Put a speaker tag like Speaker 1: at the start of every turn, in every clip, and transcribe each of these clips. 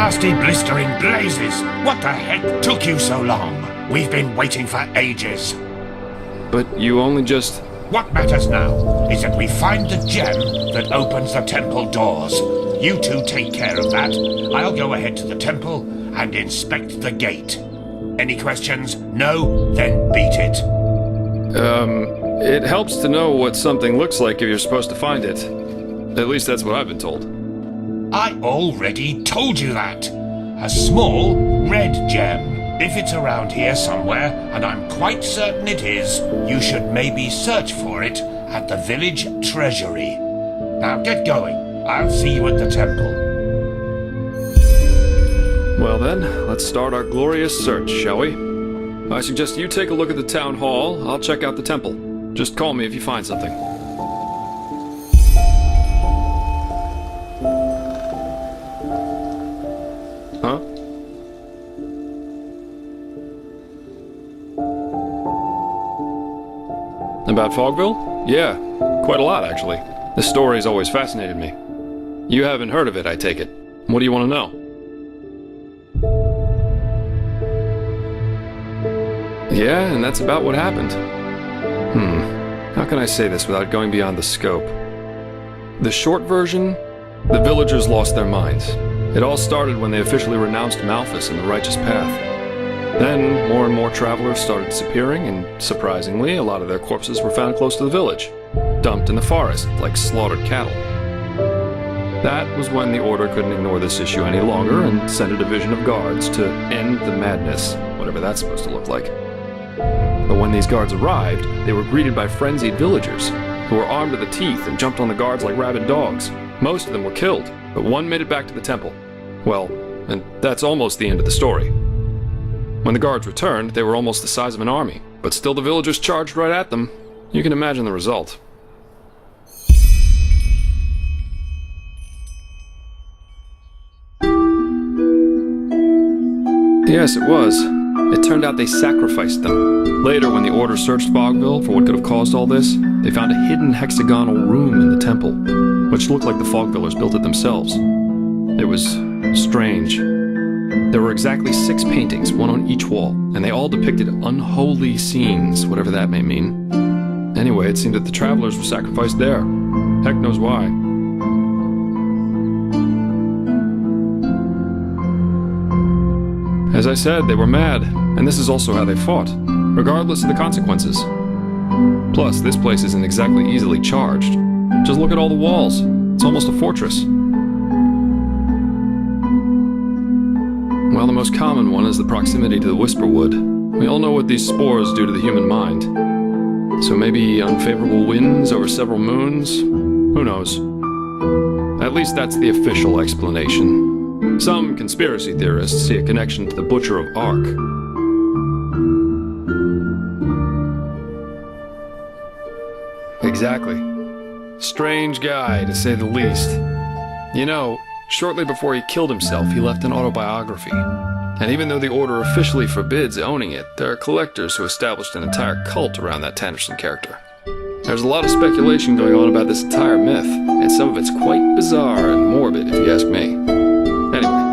Speaker 1: Blasted blistering blazes! What the heck took you so long? We've been waiting for ages.
Speaker 2: But you only just...
Speaker 1: What matters now is that we find the gem that opens the temple doors. You two take care of that. I'll go ahead to the temple and inspect the gate. Any questions? No? Then beat it.
Speaker 2: It helps to know what something looks like if you're supposed to find it. At least that's what I've been told.
Speaker 1: I already told you that. A small, red gem. If it's around here somewhere, and I'm quite certain it is, you should maybe search for it at the village treasury. Now get going. I'll see you at the temple.
Speaker 2: Well then, let's start our glorious search, shall we? I suggest you take a look at the town hall. I'll check out the temple. Just call me if you find something. Huh? About Fogville? Yeah, quite a lot actually. The story's always fascinated me. You haven't heard of it, I take it. What do you want to know? Yeah, and that's about what happened. How can I say this without going beyond the scope? The short version? The villagers lost their minds. It all started when they officially renounced Malthus and the righteous path. Then, more and more travelers started disappearing, and surprisingly, a lot of their corpses were found close to the village, dumped in the forest like slaughtered cattle. That was when the Order couldn't ignore this issue any longer and sent a division of guards to end the madness, whatever that's supposed to look like. But when these guards arrived, they were greeted by frenzied villagers, who were armed to the teeth and jumped on the guards like rabid dogs. Most of them were killed, but one made it back to the temple. Well, and that's almost the end of the story. When the guards returned, they were almost the size of an army, but still the villagers charged right at them. You can imagine the result. Yes, it was. It turned out they sacrificed them. Later, when the Order searched Fogville for what could have caused all this, they found a hidden hexagonal room in the temple, which looked like the Fogvillers built it themselves. It was strange. There were exactly 6 paintings, one on each wall, and they all depicted unholy scenes, whatever that may mean. Anyway, it seemed that the travelers were sacrificed there. Heck knows why. As I said, they were mad, and this is also how they fought, regardless of the consequences. Plus, this place isn't exactly easily charged. Just look at all the walls. It's almost a fortress. Well, the most common one is the proximity to the Whisperwood. We all know what these spores do to the human mind. So maybe unfavorable winds over several moons? Who knows? At least that's the official explanation. Some conspiracy theorists see a connection to the Butcher of Ark. Exactly. Strange guy, to say the least. You know, shortly before he killed himself, he left an autobiography. And even though the Order officially forbids owning it, there are collectors who established an entire cult around that Tanderson character. There's a lot of speculation going on about this entire myth, and some of it's quite bizarre and morbid, if you ask me. Anyway.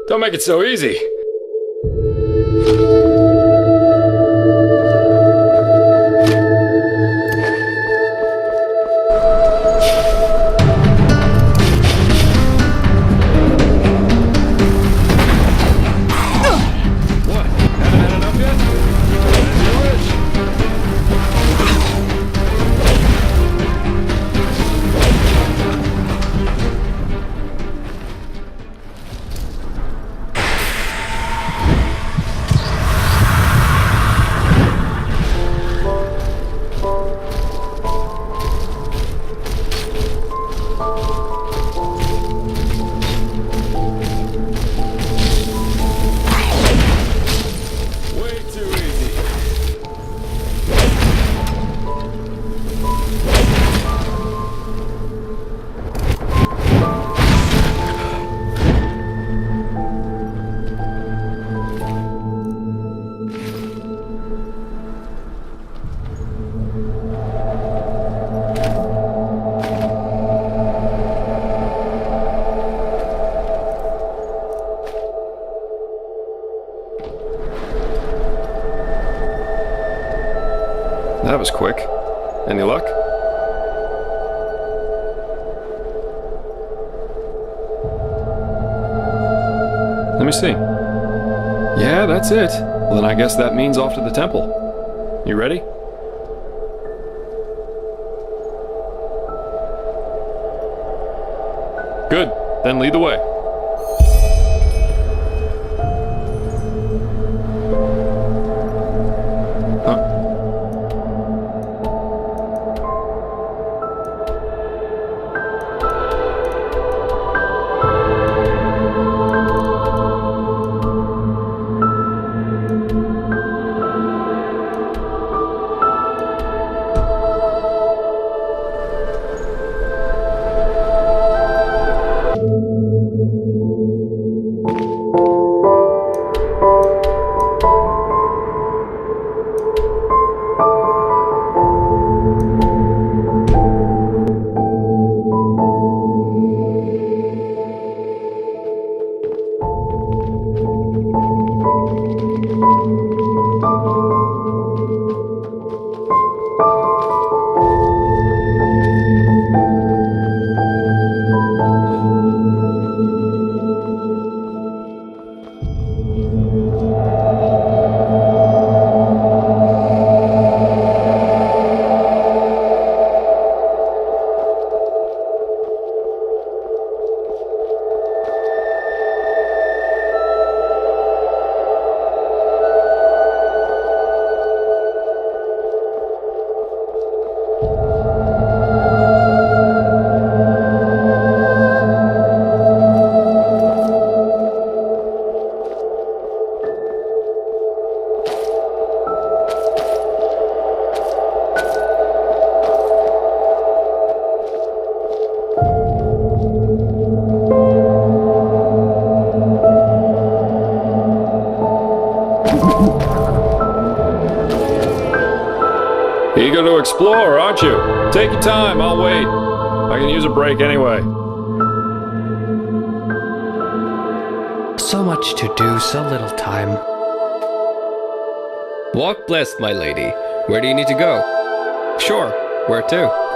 Speaker 2: Don't make it so easy. That was quick. Any luck? Let me see. Yeah, that's it. Well, then I guess that means off to the temple. You ready? Good. Then lead the way. Eager to explore, aren't you? Take your time, I'll wait. I can use a break anyway.
Speaker 3: So much to do, so little time.
Speaker 4: Walk blessed, my lady. Where do you need to go? Sure, where to?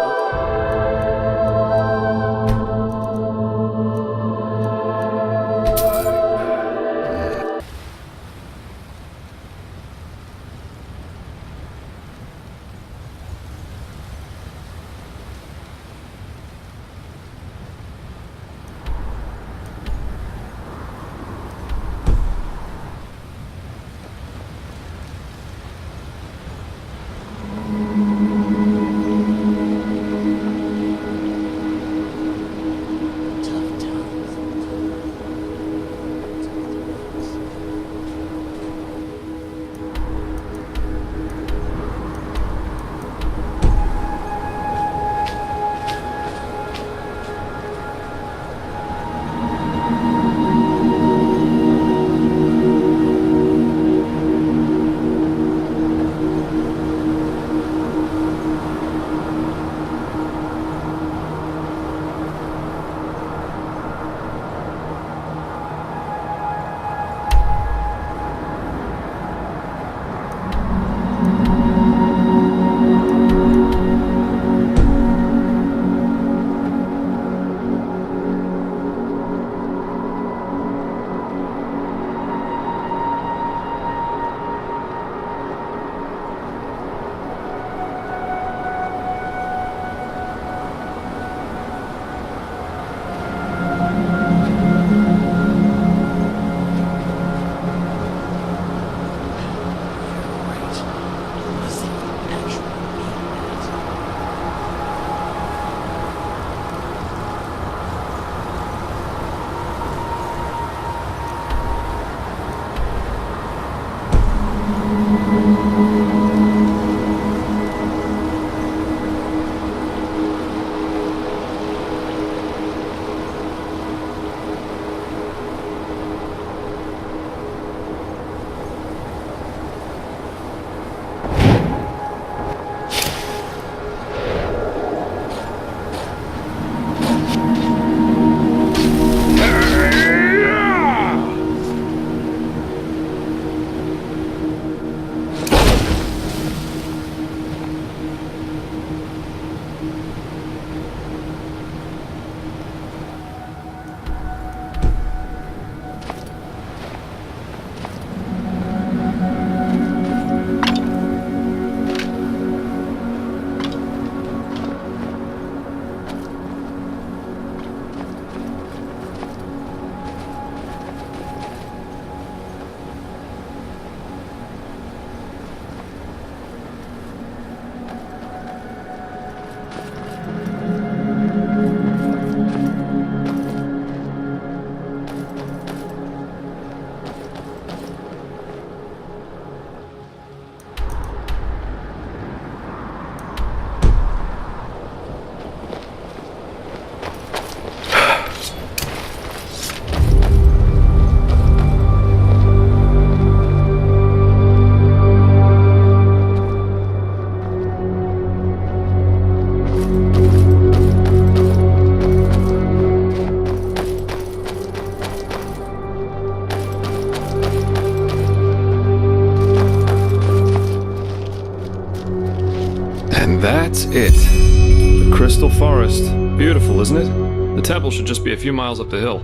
Speaker 2: forest. Beautiful, isn't it? The temple should just be a few miles up the hill.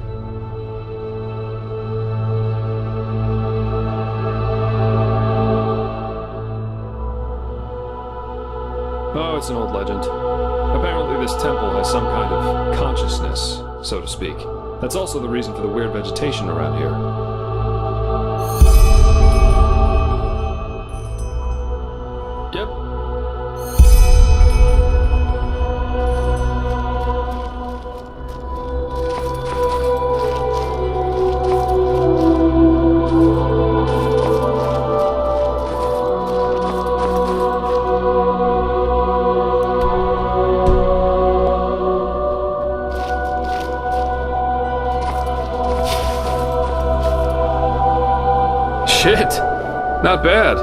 Speaker 2: Oh, it's an old legend. Apparently this temple has some kind of consciousness, so to speak. That's also the reason for the weird vegetation around here. Yep. Shit! Not bad.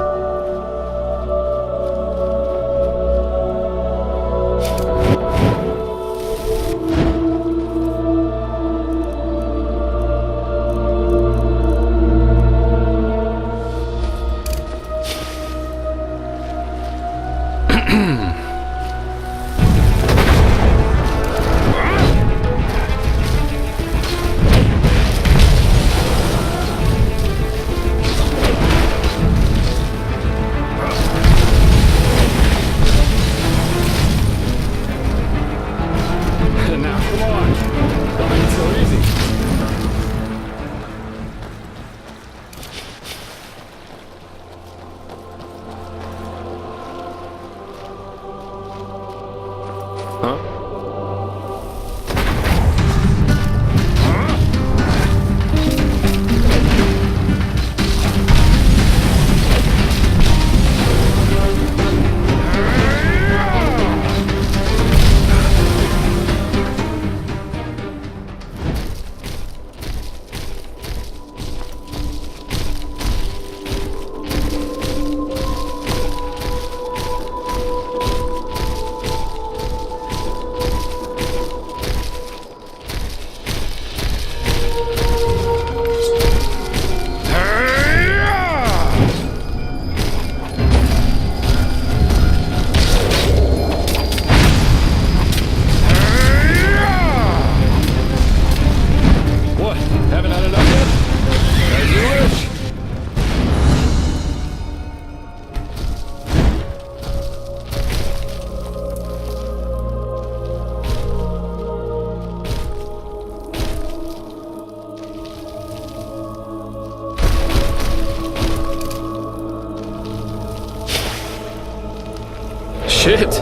Speaker 2: Shit!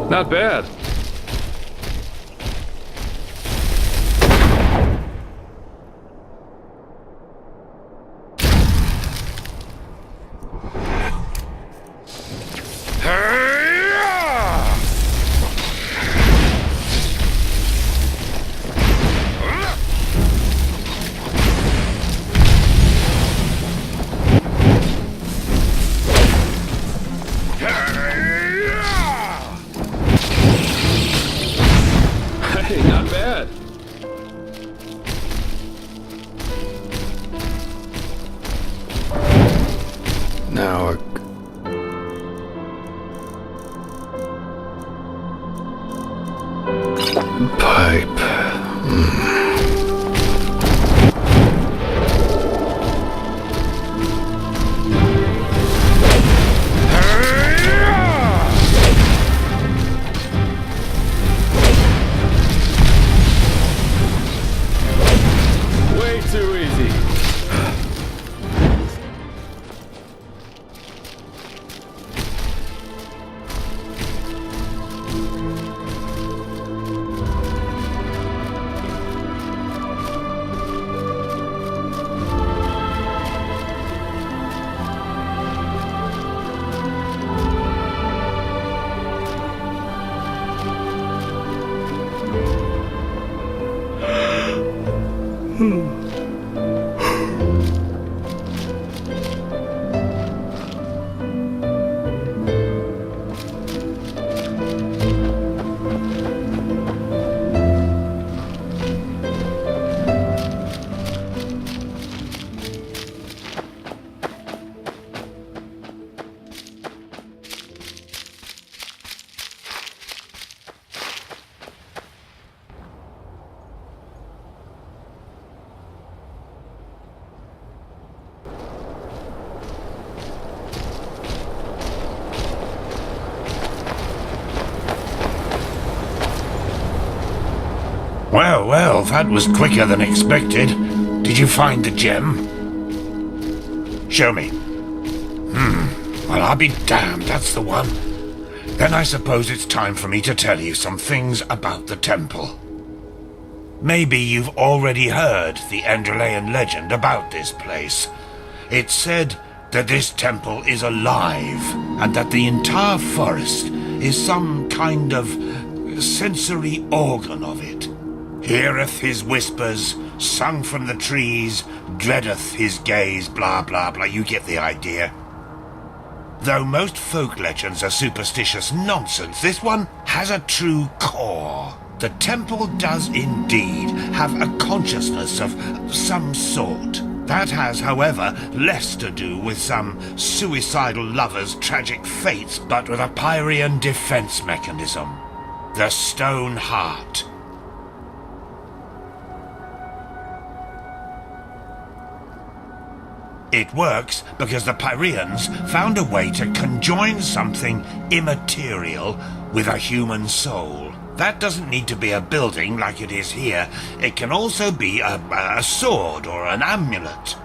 Speaker 2: Not bad. Hey, not bad. Now a pipe. Way too easy.
Speaker 1: Well, well, that was quicker than expected. Did you find the gem? Show me. Well, I'll be damned, that's the one. Then I suppose it's time for me to tell you some things about the temple. Maybe you've already heard the Enderalian legend about this place. It's said that this temple is alive, and that the entire forest is some kind of sensory organ of it. Heareth his whispers, sung from the trees, dreadeth his gaze, blah blah blah, you get the idea. Though most folk legends are superstitious nonsense, this one has a true core. The temple does indeed have a consciousness of some sort. That has, however, less to do with some suicidal lover's tragic fates, but with a Pyrean defense mechanism. The Stone Heart. It works because the Pyreans found a way to conjoin something immaterial with a human soul. That doesn't need to be a building like it is here. It can also be a sword or an amulet.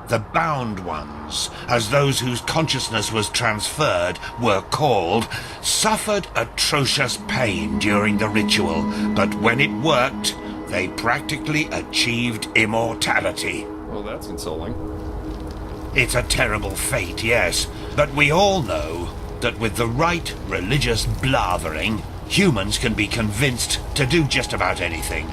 Speaker 1: The bound ones, as those whose consciousness was transferred were called, suffered atrocious pain during the ritual, but when it worked, they practically achieved immortality.
Speaker 2: Well, that's insulting.
Speaker 1: It's a terrible fate, yes, but we all know that with the right religious blathering, humans can be convinced to do just about anything.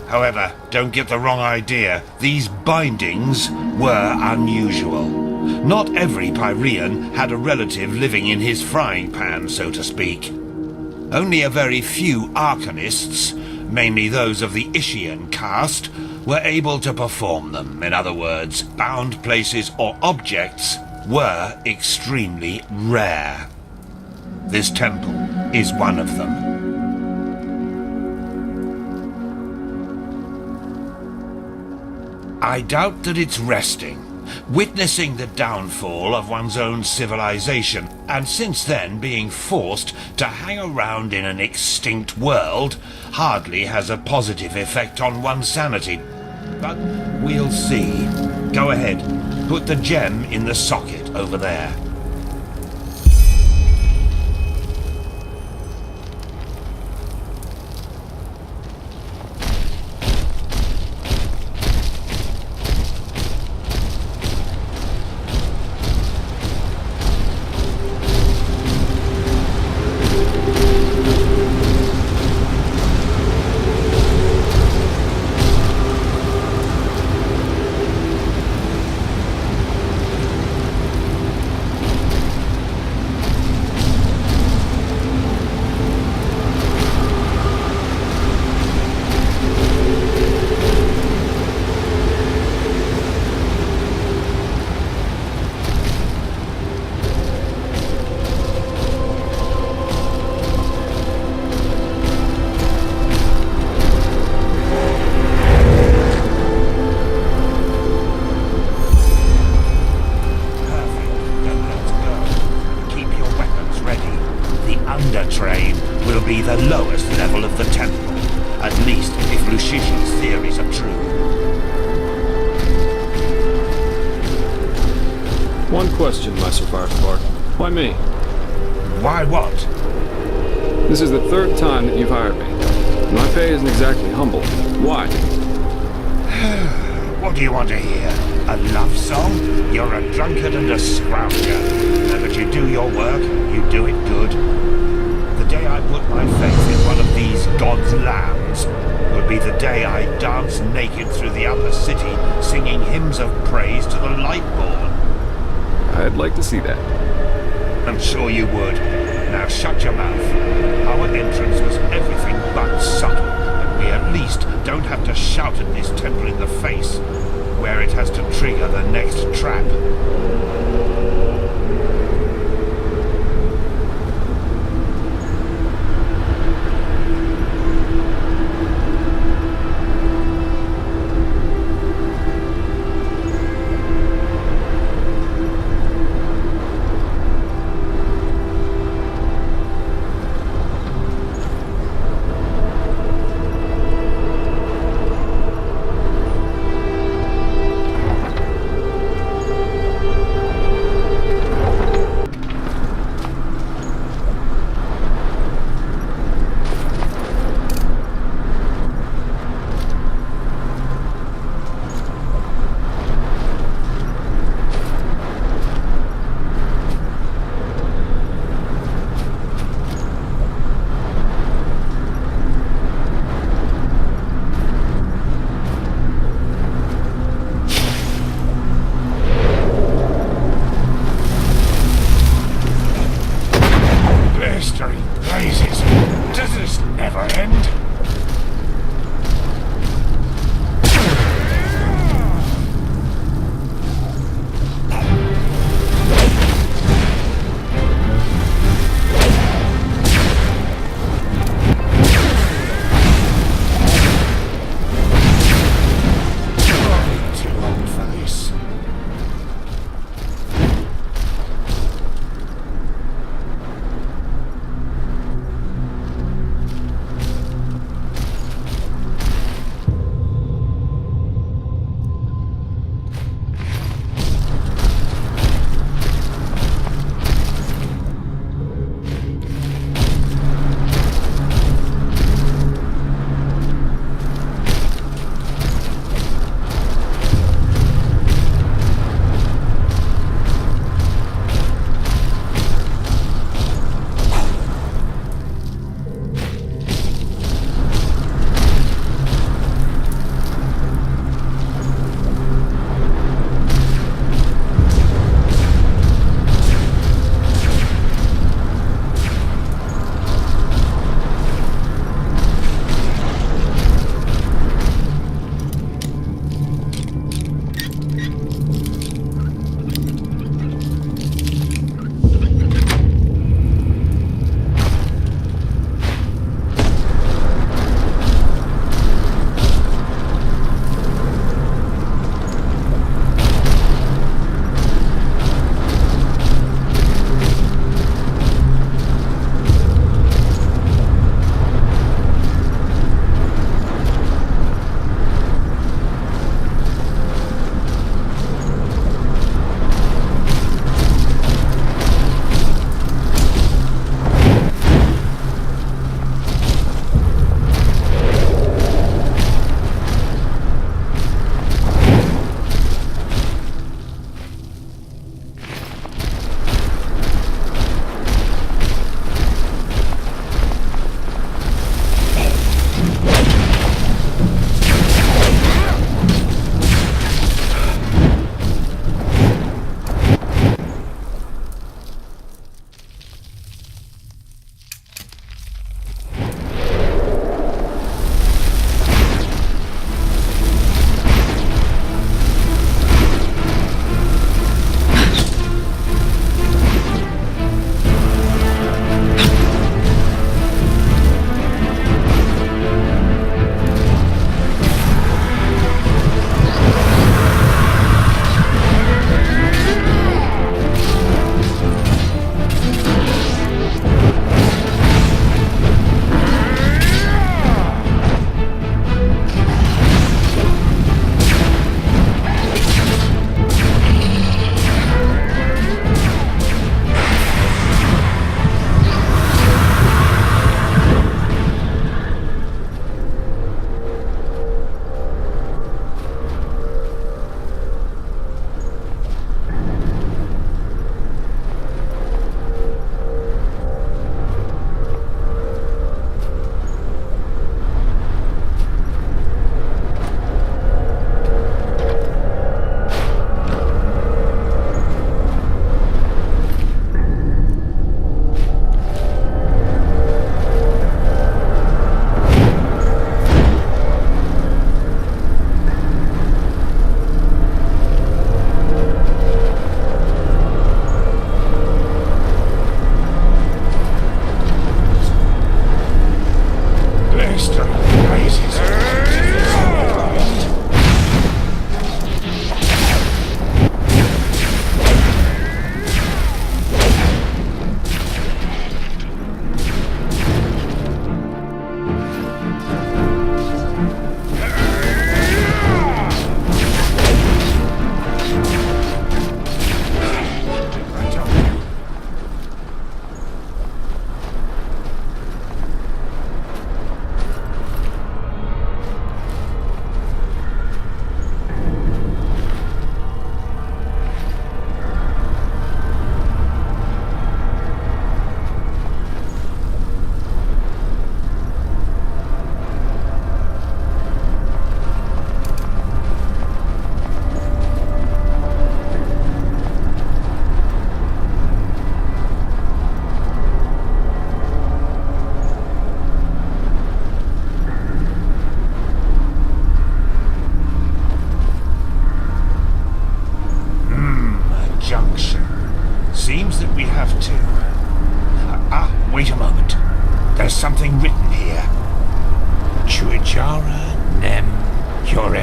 Speaker 1: However, don't get the wrong idea, these bindings were unusual. Not every Pyrean had a relative living in his frying pan, so to speak. Only a very few arcanists, mainly those of the Ishian caste, were able to perform them. In other words, bound places or objects were extremely rare. This temple is one of them. I doubt that it's resting, witnessing the downfall of one's own civilization, and since then being forced to hang around in an extinct world hardly has a positive effect on one's sanity. But we'll see. Go ahead, put the gem in the socket over there. The lowest level of the temple, at least if Lushishi's theories are true.
Speaker 2: One question, Master Firefly. Why me?
Speaker 1: Why what?
Speaker 2: This is the third time that you've hired me. My pay isn't exactly humble. Why?
Speaker 1: What do you want to hear? A love song? You're a drunkard and a scrounger. But you do your work, you do it good. The day I put my faith in one of these gods' lambs will be the day I dance naked through the upper city, singing hymns of praise to the Lightborn.
Speaker 2: I'd like to see that.
Speaker 1: I'm sure you would. Now shut your mouth. Our entrance was everything but subtle, and we at least don't have to shout at this temple in the face, where it has to trigger the next trap.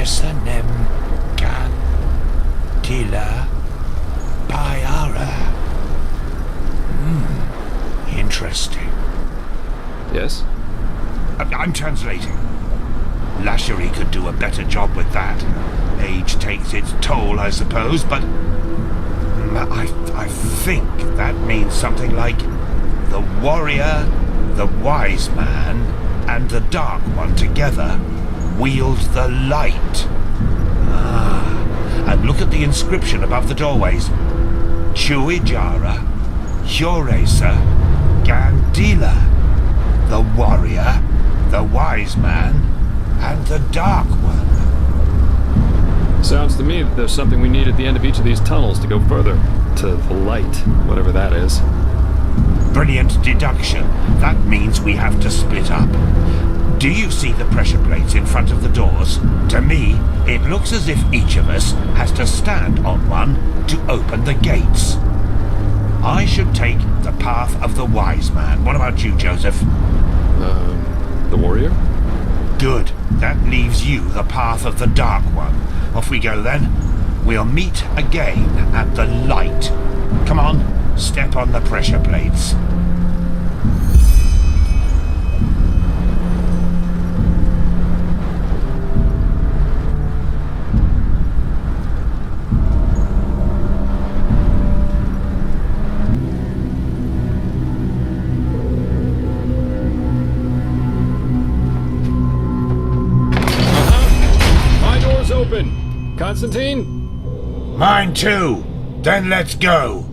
Speaker 1: Resanem Gantila Bayara. Interesting.
Speaker 2: Yes?
Speaker 1: I'm translating. Lashery could do a better job with that. Age takes its toll, I suppose, but I think that means something like the warrior, the wise man, and the dark one together wield the light. And look at the inscription above the doorways. Chuijara, Hjoresa, Gandila. The warrior, the wise man, and the dark one.
Speaker 2: Sounds to me that there's something we need at the end of each of these tunnels to go further. To the light, whatever that is.
Speaker 1: Brilliant deduction. That means we have to split up. Do you see the pressure plates in front of the doors? To me, it looks as if each of us has to stand on one to open the gates. I should take the path of the wise man. What about you, Joseph?
Speaker 2: The warrior?
Speaker 1: Good. That leaves you the path of the dark one. Off we go then. We'll meet again at the light. Come on, step on the pressure plates.
Speaker 2: Open! Constantine?
Speaker 1: Mine too. Then let's go.